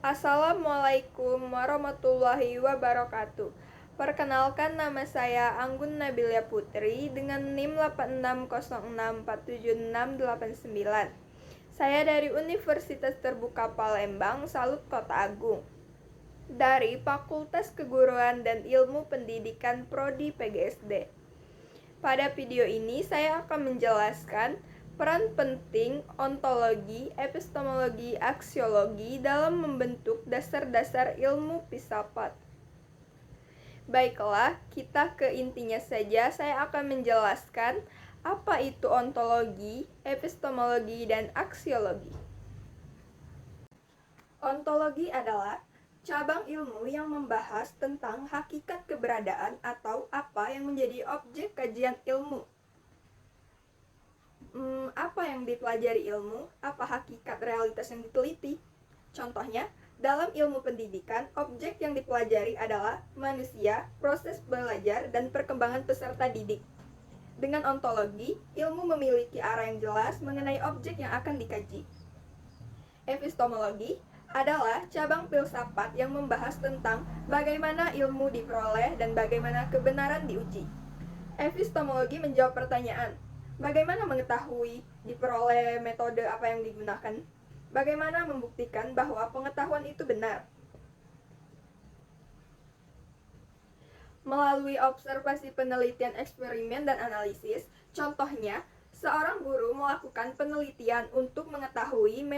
Assalamualaikum warahmatullahi wabarakatuh. Perkenalkan, nama saya Anggun Nabilia Putri dengan NIM 8606476689. Saya dari Universitas Terbuka Palembang, Salut Kota Agung, dari Fakultas Keguruan dan Ilmu Pendidikan Prodi PGSD. Pada video ini saya akan menjelaskan peran penting ontologi, epistemologi, aksiologi dalam membentuk dasar-dasar ilmu filsafat. Baiklah, kita ke intinya saja. Saya akan menjelaskan apa itu ontologi, epistemologi, dan aksiologi. Ontologi adalah cabang ilmu yang membahas tentang hakikat keberadaan atau apa yang menjadi objek kajian ilmu. Apa yang dipelajari ilmu? Apa hakikat realitas yang diteliti? Contohnya, dalam ilmu pendidikan, objek yang dipelajari adalah manusia, proses belajar, dan perkembangan peserta didik. Dengan ontologi, ilmu memiliki arah yang jelas mengenai objek yang akan dikaji. Epistemologi adalah cabang filsafat yang membahas tentang bagaimana ilmu diperoleh dan bagaimana kebenaran diuji. Epistemologi menjawab pertanyaan, bagaimana mengetahui diperoleh, metode apa yang digunakan, bagaimana membuktikan bahwa pengetahuan itu benar. Melalui observasi, penelitian, eksperimen, dan analisis, contohnya, seorang guru melakukan penelitian untuk mengetahui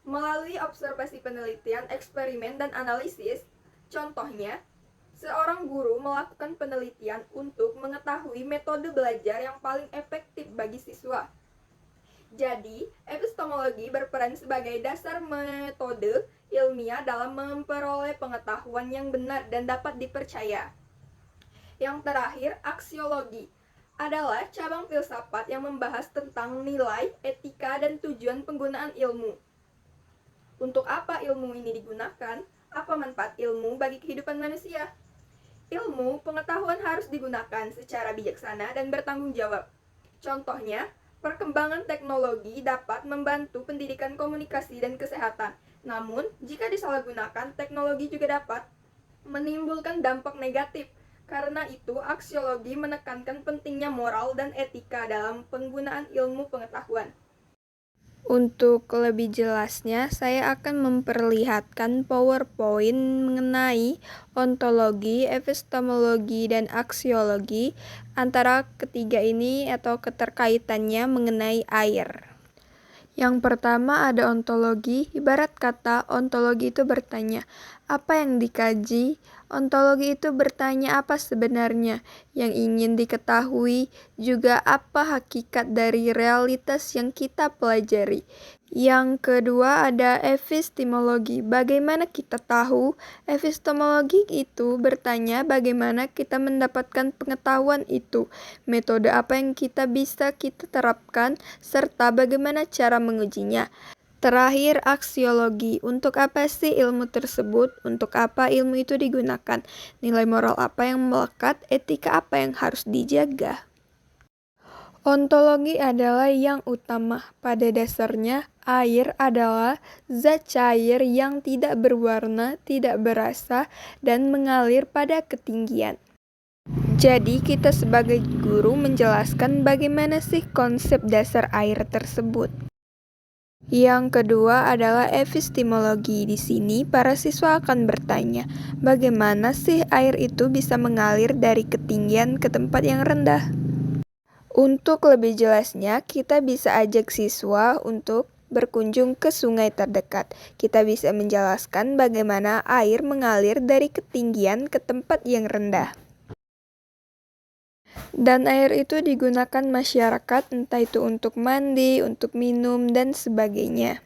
melalui observasi, penelitian, eksperimen, dan analisis, contohnya, seorang guru melakukan penelitian untuk mengetahui metode belajar yang paling efektif bagi siswa. Jadi, epistemologi berperan sebagai dasar metode ilmiah dalam memperoleh pengetahuan yang benar dan dapat dipercaya. Yang terakhir, aksiologi adalah cabang filsafat yang membahas tentang nilai, etika, dan tujuan penggunaan ilmu. Untuk apa ilmu ini digunakan? Apa manfaat ilmu bagi kehidupan manusia? Ilmu pengetahuan harus digunakan secara bijaksana dan bertanggung jawab. Contohnya, perkembangan teknologi dapat membantu pendidikan, komunikasi, dan kesehatan. Namun, jika disalahgunakan, teknologi juga dapat menimbulkan dampak negatif. Karena itu, aksiologi menekankan pentingnya moral dan etika dalam penggunaan ilmu pengetahuan. Untuk lebih jelasnya, saya akan memperlihatkan PowerPoint mengenai ontologi, epistemologi, dan aksiologi. Antara ketiga ini atau keterkaitannya mengenai air. Yang pertama ada ontologi. Ibarat kata, ontologi itu bertanya, apa yang dikaji? Ontologi itu bertanya apa sebenarnya yang ingin diketahui, juga apa hakikat dari realitas yang kita pelajari. Yang kedua ada epistemologi. Bagaimana kita tahu? Epistemologi itu bertanya bagaimana kita mendapatkan pengetahuan itu, metode apa yang bisa kita terapkan, serta bagaimana cara mengujinya. Terakhir, aksiologi. Untuk apa sih ilmu tersebut? Untuk apa ilmu itu digunakan? Nilai moral apa yang melekat? Etika apa yang harus dijaga? Ontologi adalah yang utama. Pada dasarnya, air adalah zat cair yang tidak berwarna, tidak berasa, dan mengalir pada ketinggian. Jadi, kita sebagai guru menjelaskan bagaimana sih konsep dasar air tersebut. Yang kedua adalah epistemologi. Di sini para siswa akan bertanya, bagaimana sih air itu bisa mengalir dari ketinggian ke tempat yang rendah? Untuk lebih jelasnya, kita bisa ajak siswa untuk berkunjung ke sungai terdekat. Kita bisa menjelaskan bagaimana air mengalir dari ketinggian ke tempat yang rendah. Dan air itu digunakan masyarakat, entah itu untuk mandi, untuk minum, dan sebagainya.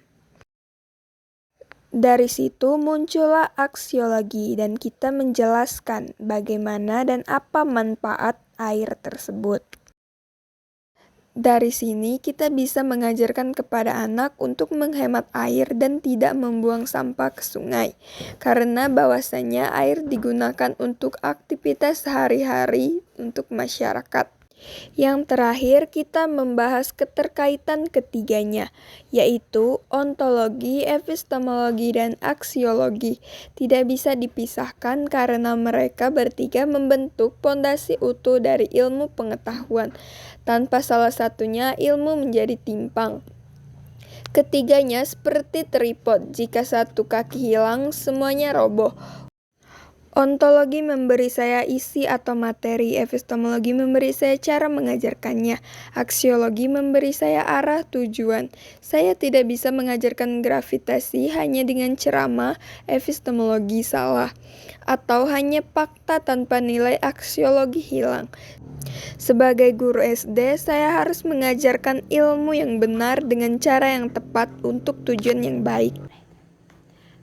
Dari situ muncullah aksiologi dan kita menjelaskan bagaimana dan apa manfaat air tersebut. Dari sini kita bisa mengajarkan kepada anak untuk menghemat air dan tidak membuang sampah ke sungai. Karena bahwasanya air digunakan untuk aktivitas sehari-hari untuk masyarakat. Yang terakhir, kita membahas keterkaitan ketiganya, yaitu ontologi, epistemologi, dan aksiologi. Tidak bisa dipisahkan karena mereka bertiga membentuk pondasi utuh dari ilmu pengetahuan. Tanpa salah satunya, ilmu menjadi timpang. Ketiganya seperti tripod, jika satu kaki hilang, semuanya roboh. Ontologi memberi saya isi atau materi, epistemologi memberi saya cara mengajarkannya, aksiologi memberi saya arah tujuan. Saya tidak bisa mengajarkan gravitasi hanya dengan ceramah, epistemologi salah, atau hanya fakta tanpa nilai, aksiologi hilang. Sebagai guru SD, saya harus mengajarkan ilmu yang benar dengan cara yang tepat untuk tujuan yang baik.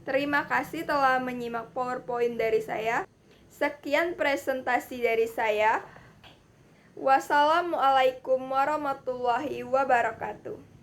Terima kasih telah menyimak PowerPoint dari saya. Sekian presentasi dari saya. Wassalamualaikum warahmatullahi wabarakatuh.